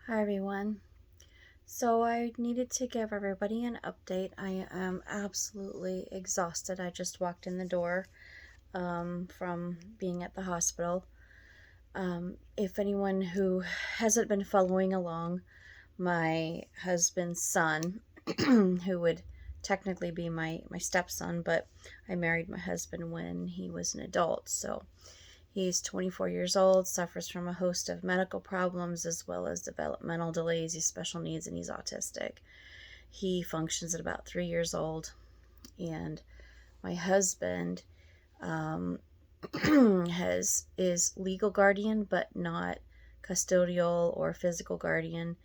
Hi everyone. So I needed to give everybody an update. I am absolutely exhausted. I just walked in the door from being at the hospital. If anyone who hasn't been following along, my husband's son, who would technically be my stepson, but I married my husband when he was an adult. So he's 24 years old, suffers from a host of medical problems as well as developmental delays. He's special needs and he's autistic. He functions at about 3 years old. And my husband is legal guardian, but not custodial or physical guardian,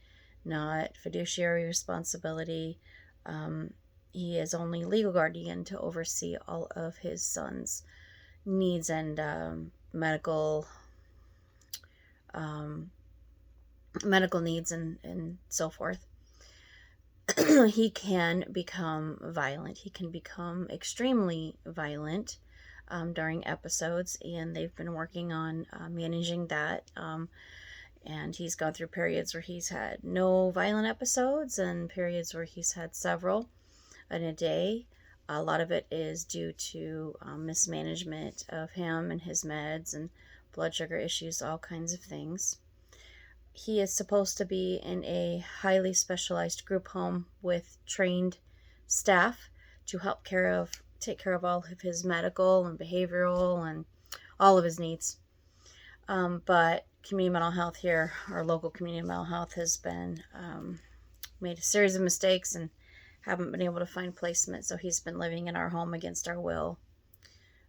not fiduciary responsibility. He is only legal guardian to oversee all of his son's needs and medical um, medical needs and so forth. He can become violent. He can become extremely violent during episodes, and they've been working on managing that. And he's gone through periods where he's had no violent episodes and periods where he's had several in a day. A lot of it is due to mismanagement of him and his meds and blood sugar issues, all kinds of things. He is supposed to be in a highly specialized group home with trained staff to take care of all of his medical and behavioral and all of his needs. But community mental health here, our local community mental health, has been made a series of mistakes and haven't been able to find placement. So he's been living in our home against our will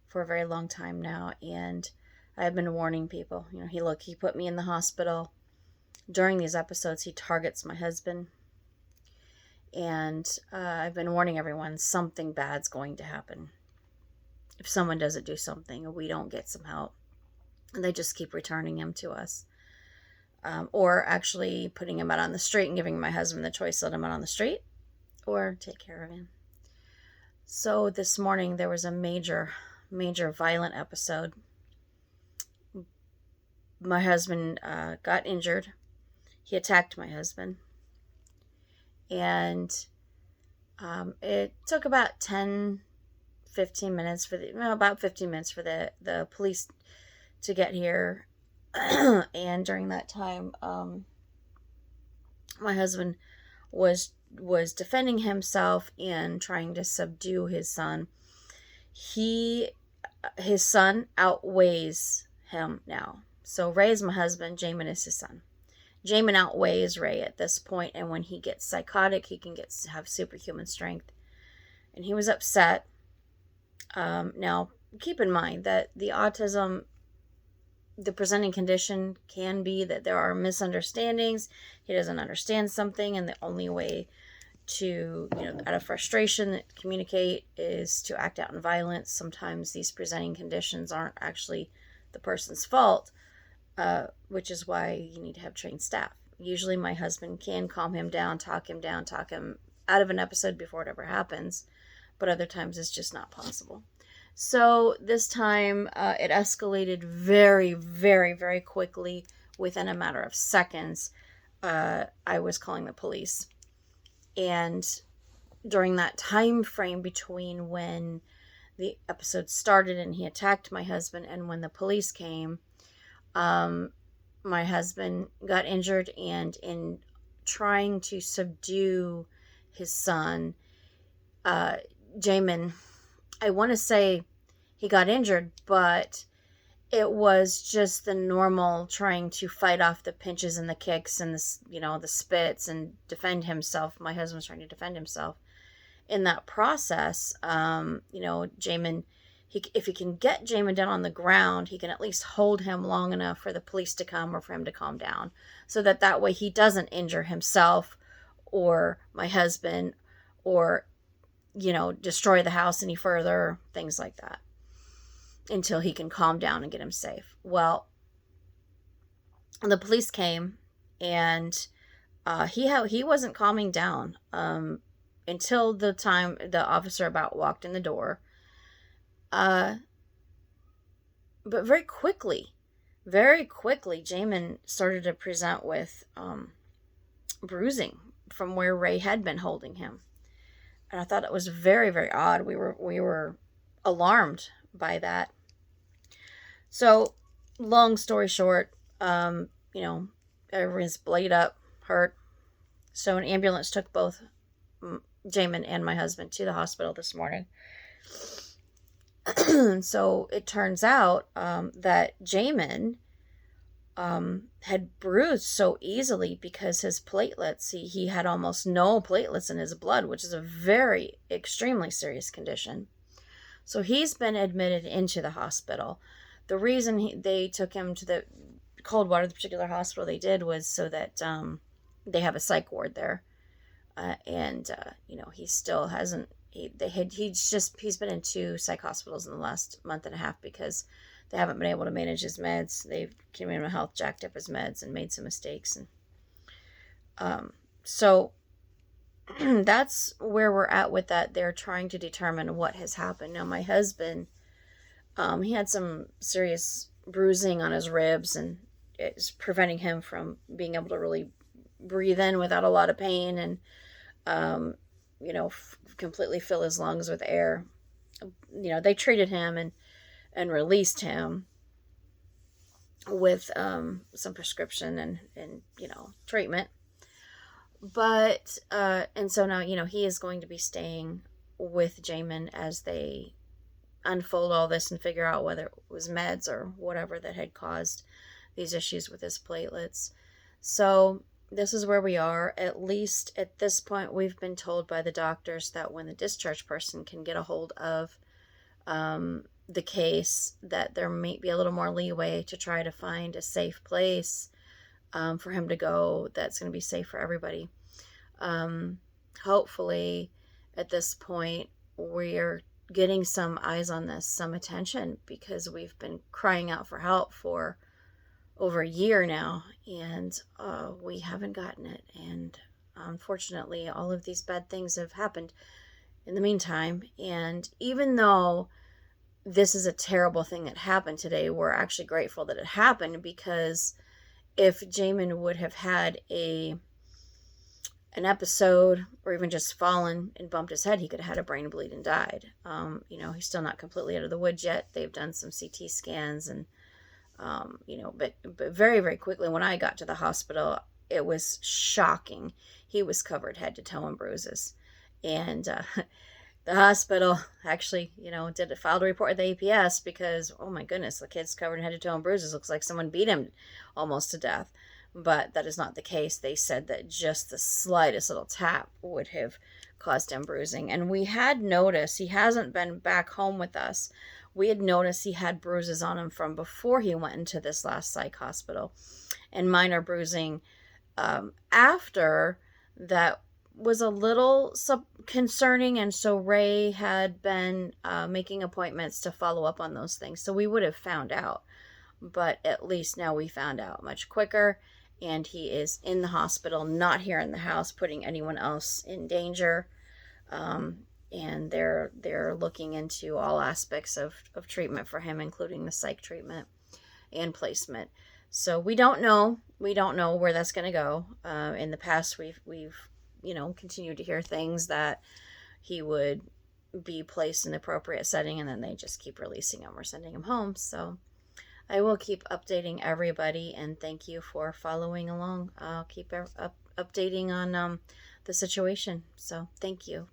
for a very long time now. And I've been warning people. He put me in the hospital. During these episodes, he targets my husband. And I've been warning everyone something bad's going to happen. If someone doesn't do something or we don't get some help, and they just keep returning him to us. Or actually putting him out on the street and giving my husband the choice to let him out on the street or take care of him. So this morning there was a major violent episode. My husband got injured. He attacked my husband. And it took about 15 minutes for the police to get here. And during that time, my husband was defending himself and trying to subdue his son. His son outweighs him now. So Ray is my husband, Jamin is his son. Jamin outweighs Ray at this point, and when he gets psychotic, he can have superhuman strength. And he was upset. Now, keep in mind that the presenting condition can be that there are misunderstandings. He doesn't understand something, and the only way to, out of frustration, communicate is to act out in violence. Sometimes these presenting conditions aren't actually the person's fault, which is why you need to have trained staff. Usually my husband can calm him down, talk him out of an episode before it ever happens, but other times it's just not possible. So this time it escalated very, very, very quickly. Within a matter of seconds, I was calling the police. And during that time frame between when the episode started and he attacked my husband and when the police came, my husband got injured, and in trying to subdue his son, Jamin, I want to say he got injured, but it was just the normal trying to fight off the pinches and the kicks and the spits and defend himself. My husband was trying to defend himself. In that process, Jamin, if he can get Jamin down on the ground, he can at least hold him long enough for the police to come or for him to calm down, so that way he doesn't injure himself or my husband or destroy the house any further, things like that, until he can calm down and get him safe. Well, the police came, and he wasn't calming down until the time the officer about walked in the door. But very quickly, Jamin started to present with bruising from where Ray had been holding him. And I thought it was very, very odd. We were alarmed by that. So, long story short, you know, everyone's blade up, hurt. So an ambulance took both Jamin and my husband to the hospital this morning. So it turns out that Jamin had bruised so easily because his platelets, he had almost no platelets in his blood, which is a very extremely serious condition. So he's been admitted into the hospital. The reason they took him to the Coldwater, the particular hospital they did, was so that they have a psych ward there. And you know, he still hasn't, he's been in 2 psych hospitals in the last month and a half because they haven't been able to manage his meds. They've, Community Health jacked up his meds and made some mistakes. And so that's where we're at with that. They're trying to determine what has happened. Now, my husband, he had some serious bruising on his ribs, and it's preventing him from being able to really breathe in without a lot of pain, and you know, completely fill his lungs with air. You know, they treated him and released him with some prescription and you know, treatment. But and so now, you know, he is going to be staying with Jamin as they unfold all this and figure out whether it was meds or whatever that had caused these issues with his platelets. So this is where we are. At least at this point, we've been told by the doctors that when the discharge person can get a hold of the case, that there may be a little more leeway to try to find a safe place for him to go that's going to be safe for everybody. Hopefully, at this point, we're getting some eyes on this, some attention, because we've been crying out for help for over a year now, and we haven't gotten it. And unfortunately, all of these bad things have happened in the meantime. And even though this is a terrible thing that happened today, we're actually grateful that it happened, because if Jamin would have had an episode or even just fallen and bumped his head, he could have had a brain bleed and died. You know, he's still not completely out of the woods yet. They've done some CT scans, and you know, but very, very quickly when I got to the hospital, it was shocking. He was covered head to toe in bruises. And the hospital actually, you know, filed a report at the APS because, oh my goodness, the kid's covered head to toe in bruises. Looks like someone beat him almost to death. But that is not the case. They said that just the slightest little tap would have caused him bruising. And we had noticed, he hasn't been back home with us. We had noticed he had bruises on him from before he went into this last psych hospital, and minor bruising after that was a little concerning. And so Ray had been making appointments to follow up on those things. So we would have found out, but at least now we found out much quicker. And he is in the hospital, not here in the house, putting anyone else in danger. And they're looking into all aspects of treatment for him, including the psych treatment and placement. So we don't know where that's going to go. In the past, we've you know, continued to hear things that he would be placed in the appropriate setting, and then they just keep releasing him or sending him home. So I will keep updating everybody, and thank you for following along. I'll keep updating on the situation. So thank you.